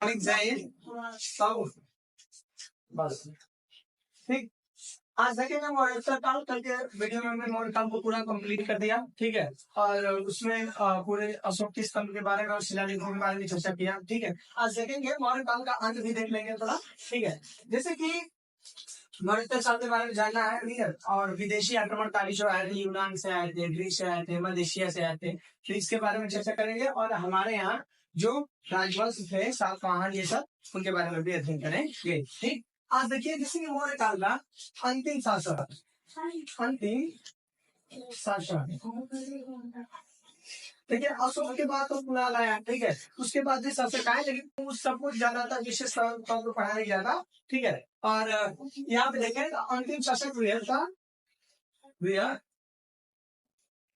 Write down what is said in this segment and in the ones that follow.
South बस। ठीक, आज देखेंगे मॉडल काम करके वीडियो में हमने मॉडल काम को पूरा कंप्लीट कर दिया। ठीक है, और उसमें पूरे अशोक के स्तंभ के बारे में और शिलालेखों के बारे में चर्चा किया। ठीक है, आज देखेंगे मॉडल काम का अंत भी देख लेंगे थोड़ा। ठीक है, जैसे कि मॉडल साल के बारे में जानना है। ठीक है, और विदेशी आक्रमणकारी जो आए थे, यूनान से आए थे, ग्रीस से आए थे, मध्य एशिया से आए थे, तो इसके बारे में चर्चा करेंगे। और हमारे यहाँ जो राजवंश थे, सातवाहन, ये सब उनके बारे में भी अध्ययन करेंगे। ठीक, आज देखिए जैसे कि मौर्य काल का अंतिम शासक, देखिए अशोक के बाद तो कुणाल आया। ठीक है, उसके बाद भी शासक आए, लेकिन उस सब कुछ जाना था, विशेष तौर पर पढ़ाया गया था। ठीक है, और यहाँ पे देखें तो अंतिम शासक वृहद था,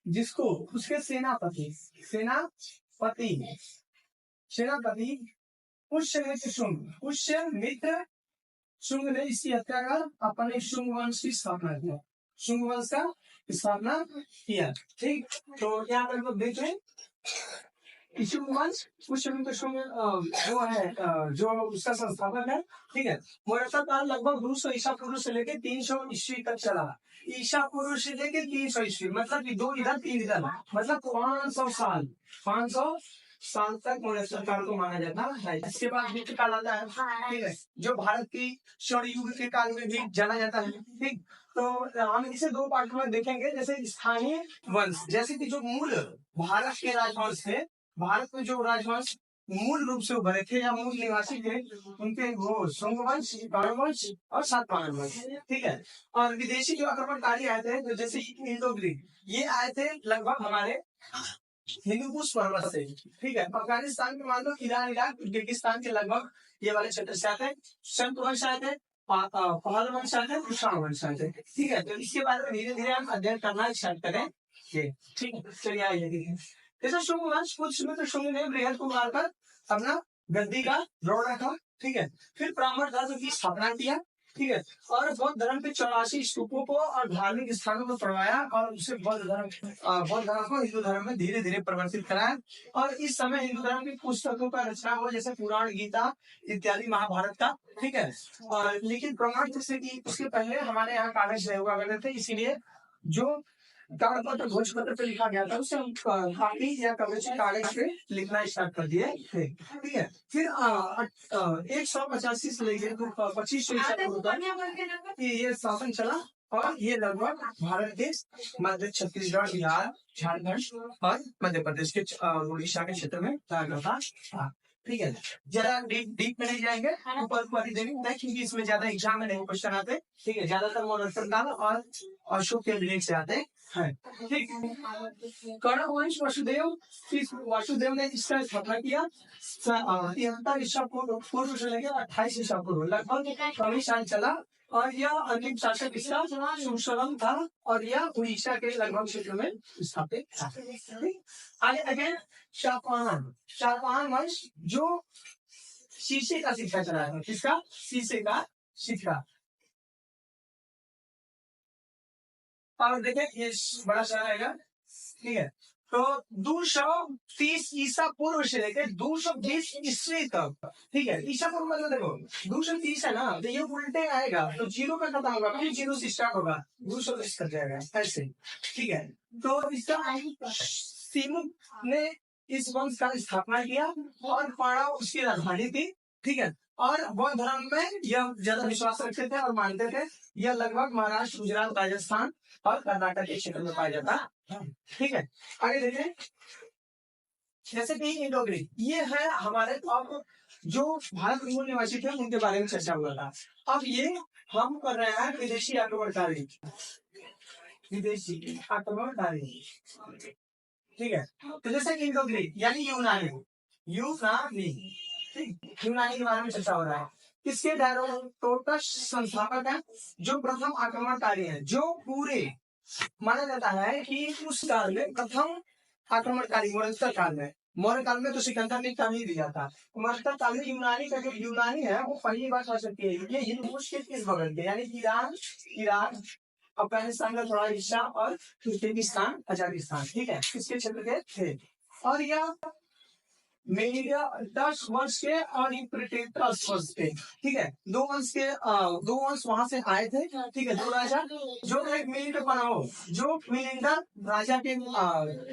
जिसको उसके सेनापति पुष्यमित्र शुंग ने इसकी हत्या कर अपने शुंग वंश की स्थापना किया। शुंग वंश का स्थापना किया। ठीक, तो यहाँ पर लोग देख रहे शुंग वंश, पुष्यमित्र शुंग जो है जो उसका संस्थापक है। ठीक है, मौर्य काल लगभग 200 ईसा पूर्व से लेकर 300 ईस्वी तक चला। ईसा पूर्व से लेकर 300 ईस्वी, मतलब कि 2 इधर 3 इधर, मतलब 500 साल तक मौर्य सरकार को माना जाता है। इसके बाद गुप्त काल आता है। ठीक है, जो भारत की स्वर्ण युग के काल में भी जाना जाता है। ठीक, तो हम इसे 2 पार्ट में देखेंगे। जैसे स्थानीय वंश, जैसे कि जो मूल भारत के राजवंश थे, भारत में जो राजवंश मूल रूप से उभरे थे या मूल निवासी थे, उनके वो शुंग वंश, वंश और सातवाहन वंश। ठीक है, और विदेशी जो आक्रमणकारी आए थे, जैसे इंडो ग्रीक, ये आए थे लगभग हमारे हिंदू कुश पर्वत से। ठीक है, अफगानिस्तान में मान लो ईरान, इराक, उज्बेकिस्तान के लगभग ये वाले क्षेत्र से आते हैं। संत वंश आए थे, पहल वंश आए थे, कुषाण वंश आए थे। ठीक है, तो इसके बारे में धीरे धीरे हम अध्ययन करना स्टार्ट करेंगे। ठीक है, चलिए आइए देखिए। जैसे शुंग वंश, कुछ में तो शुंग ने बृहद को मारकर अपना गद्दी का द्रोण रखा। ठीक है, फिर ब्राह्मण धर्म की स्थापना किया। ठीक है, और बौद्ध धर्म के 84 स्तूपों को और धार्मिक स्थानों को पढ़वाया, और उसे बौद्ध धर्म को हिंदू धर्म में धीरे धीरे परिवर्तित कराया। और इस समय हिंदू धर्म की पुस्तकों का रचना हुआ, जैसे पुराण, गीता इत्यादि, महाभारत का। ठीक है, और लेकिन प्रमाण जैसे कि उसके पहले हमारे यहाँ कागज नहीं हुआ करते थे, इसीलिए जो ताड़पत्र भोजपत्र पे लिखा गया था, उसे हम कागज या कागज पे लिखना स्टार्ट कर दिए थे। ठीक है, फिर 185 से लेकर 2500 ईसा पूर्व तक ये शासन चला, और ये लगभग भारत देश, मध्य छत्तीसगढ़, बिहार, झारखंड और मध्य प्रदेश के उड़ीसा के क्षेत्र में था। ठीक है, जरा डीप में नहीं जाएंगे, ऊपर ही देखेंगे, क्योंकि इसमें ज्यादा एग्जाम में नहीं क्वेश्चन आते। ठीक है, ज्यादातर मौर्य काल और अशोक के रिलेट से आते हैं। ठीक, कर्ण वंश वासुदेव ने इसका स्थापना किया 73 ईसा पूर्व से लेकर 28 ईसा पूर्व, लगभग 24 साल चला। और यह अंतिम शासक इसका सुशलम था, और यह उड़ीसा के लगभग क्षेत्र में स्थापित था। आगे अगेन शातवाहन वंश, जो शीशे का सिक्का चलाया था। किसका? शीशे का सिक्का। और देखें ये बड़ा सा रहेगा। ठीक है, तो 230 ईसा पूर्व से लेकर 220 ईस्वी तक। ठीक है, ईसा पूर्व मतलब देखो 230 है ना, तो ये उल्टे आएगा, तो 0 पे खत्म होगा, फिर 0 से स्टार्ट होगा, 220 कर जाएगा ऐसे। ठीक है, तो इसका सीमुक ने इस वंश का स्थापना किया, और पाड़ा उसकी राजधानी थी। ठीक है, और बौद्ध धर्म में यह ज्यादा विश्वास रखते थे और मानते थे। यह लगभग महाराष्ट्र, गुजरात, राजस्थान और कर्नाटक के क्षेत्र में पाया जाता है। ठीक है, आगे देखिए। जैसे कि इंडो ग्रीक, ये है हमारे अब जो भारत के मूल निवासी थे, उनके बारे में चर्चा हुआ था। अब ये हम कर रहे हैं विदेशी आक्रमणकारी। ठीक है, तो जैसे इंडो ग्रीक यानी यूनानी के बारे में चर्चा हो रहा है। किसके टोटस संस्थापक है, जो प्रथम आक्रमणकारी है, जो पूरे माना जाता है कि उस काल में प्रथम आक्रमणकारी मौर्य काल में तो सिकंदर ने काम ही दिया था। मौर्य काल में यूनानी का जो यूनानी है, वो पहली बार आ सकती है। ये हिंदू के किस बगल के, यानी ईरान, अफगानिस्तान का थोड़ा हिस्सा, और तुर्कमेनिस्तान, कजाकिस्तान। ठीक है, इसके क्षेत्र के थे। और यह मेलिटस वंश के और यूप्रेटस वंश के, ठीक है, दो वंश वहां से आए थे, ठीक है, दो राजा, जो एक मिलिंद बना हो, जो मिलिंदा राजा के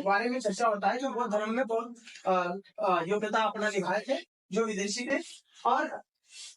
बारे में चर्चा होता है, जो बौद्ध धर्म में बहुत योग्यता अपना निभाए थे, जो विदेशी थे। और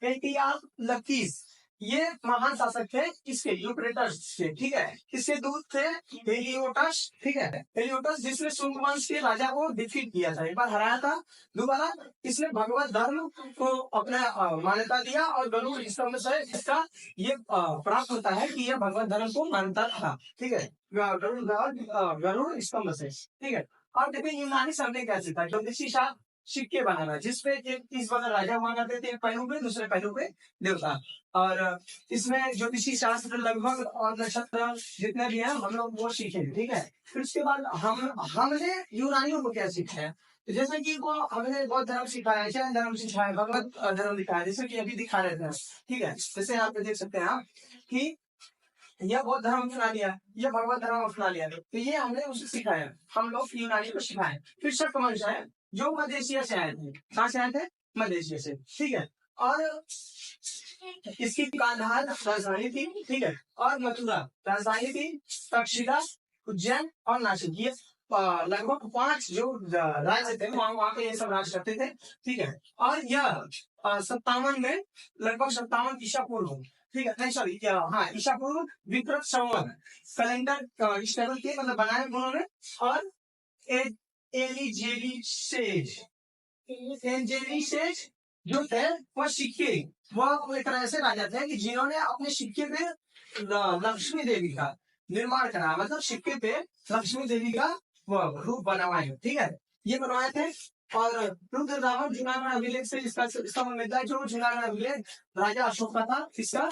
एटियालकीस, ये महान शासक थे इसके यूप्रेटस के, ठीक है, इसके दूत थे हेलियोटस, ठीक है, हेलियोटस जिसने शुंग वंश के राजा को डिफीट किया था, एक बार हराया था, दोबारा इसने भगवत धर्म को अपना मान्यता दिया, और गरुड़ स्तंभ से इसका ये प्राप्त होता है कि यह भगवत धर्म को मानता था, ठीक है, गरुड़ स्तंभ से, ठीक है। और देखिए यूनानी सभ्यता कैसे था, ज्योतिषी शास्त्र सिक्के बनाना, जिसपे इस बार राजा हुआ करते थे, एक पहलू पे, दूसरे पहलू पे देवता। और इसमें ज्योतिषी शास्त्र लगभग और नक्षत्र जितने भी हैं हम लोग वो सीखे, ठीक है। फिर उसके बाद हमने यूनानियों को क्या सीखा है, जैसे कि वो हमने बौद्ध धर्म सिखाया, जैन धर्म सिखाया, भगवत धर्म दिखाया, जैसे कि अभी दिखा रहे थे, ठीक है। जैसे यहाँ पे देख सकते हैं आप कि यह बौद्ध धर्म अपना लिया, यह भगवत धर्म अपना लिया, तो ये हमने उसे सिखाया, हम लोग यूनानी को सिखाए। फिर शक वंश है, जो मध्य एशिया से आए थे, कहाँ से आए थे, मध्य एशिया से, ठीक है। और इसकी गांधार राजधानी थी, ठीक है, और मथुरा राजधानी थी, तक्षशिला, उज्जैन और नासिक, ये लगभग 5 जो राज्य थे वहां पे ये सब राज करते थे, ठीक है। और यह 57 में, लगभग 57 ईसा पूर्व, ठीक है, नहीं सॉरी, हाँ ईसा पूर्व विक्रम संवत कैलेंडर इस लेवल के मतलब बनाए उन्होंने। और एलिजेलिसेज जो थे वह सिक्के, वह एक तरह से राजा थे कि जिन्होंने अपने सिक्के पे लक्ष्मी देवी का निर्माण करा, मतलब सिक्के पे लक्ष्मी देवी का वह रूप बनवाए, ठीक है, ये बनवाए थे। और रुद्रदामन जूनागढ़ अभिलेख से इसका संबंध मिलता है, जो जूनागढ़ अभिलेख राजा अशोक का था, इसका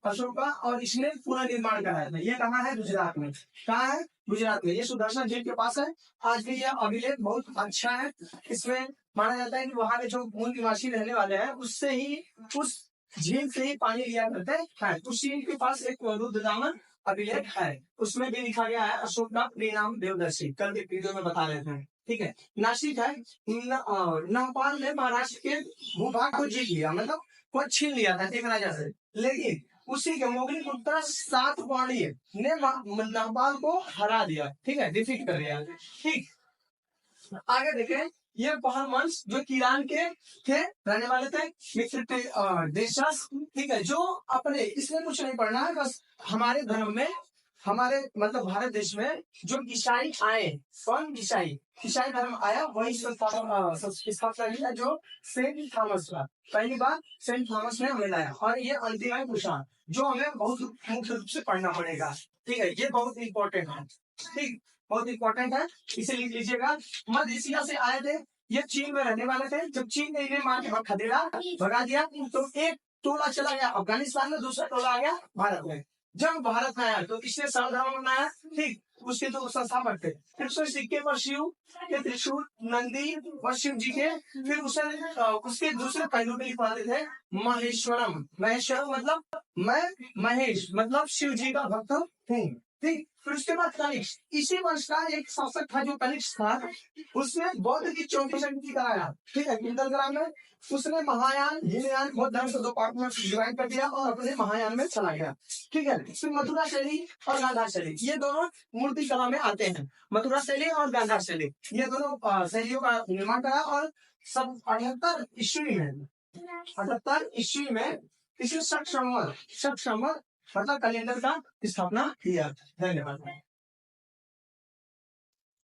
अशोक का, और इसने पूरा निर्माण कराया था। ये कहाँ है, गुजरात में, कहाँ है, गुजरात में, ये सुदर्शन झील के पास है। आज भी यह अभिलेख बहुत अच्छा है, इसमें माना जाता है कि वहाँ के जो मूल निवासी रहने वाले हैं उससे ही, उस झील से ही पानी लिया करते हैं। उस झील के पास एक रुद्रदामन अभिलेख है, उसमें भी लिखा गया है अशोक का परिणाम देवदर्शी, कल के वीडियो में बता रहे थे, ठीक है। नासिक है, नौपाल ने महाराष्ट्र के भूभाग को जीत लिया, मतलब वो छीन लिया था एक राजा से, लेकिन उसी के मोगली पुत्र सातवाहनी ने नौपाल को हरा दिया, ठीक है, डिफीट कर दिया, ठीक। आगे देखें, ये पहाड़ वंश जो ईरान के थे, रहने वाले थे, देशस, ठीक है, जो अपने, इसमें कुछ नहीं पढ़ना है, बस हमारे धर्म में, हमारे मतलब भारत देश में जो ईसाई आए, कौन ईसाई धर्म आया, वही स्थापना किया, जो सेंट थॉमस का, पहली बार सेंट थॉमस ने हमें लाया। और ये अंतिम पुरुषार्थ जो हमें बहुत मुख्य रूप से पढ़ना पड़ेगा, ठीक है, ये बहुत इंपॉर्टेंट है, ठीक, बहुत इंपॉर्टेंट है, इसे लिख लीजिएगा। मध्य एशिया से आए थे, ये चीन में रहने वाले थे, जब चीन ने इन्हें मार के खदेड़ा, भगा दिया, तो एक टोला चला गया अफगानिस्तान में, दूसरा टोला आ गया भारत में। जब भारत में आया तो इसने सर्वधर्म बनाया, ठीक, उसके दो संस्थापक थे, फिर उसने सिक्के पर शिव के त्रिशूल, नंदी और शिव जी के, फिर उसके दूसरे पहलू पे लिखवाते थे महेश्वरम, महेश्वरम मतलब मैं महेश, मतलब शिव जी का भक्त हूँ, ठीक। फिर उसके बाद कनिष्क, इसी वंश का एक शासक था जो कनिष्क था, उसने बौद्ध की चौथी शक्ति कराया, ठीक है, कुंडलग्राम में। उसने महायान हिमयान बौद्ध धर्म को 2 पार्ट में डिवाइड कर दिया और अपने महायान में चला गया, ठीक है। फिर मथुरा शैली और गांधार शैली, ये दोनों मूर्ति कला में आते हैं, मथुरा शैली और गांधार शैली, ये दोनों शैलियों का निर्माण करा। और सब 78 ईस्वी में, 78 ईस्वी में इसे शक संवत मतलब कैलेंडर का स्थापना किया। धन्यवाद।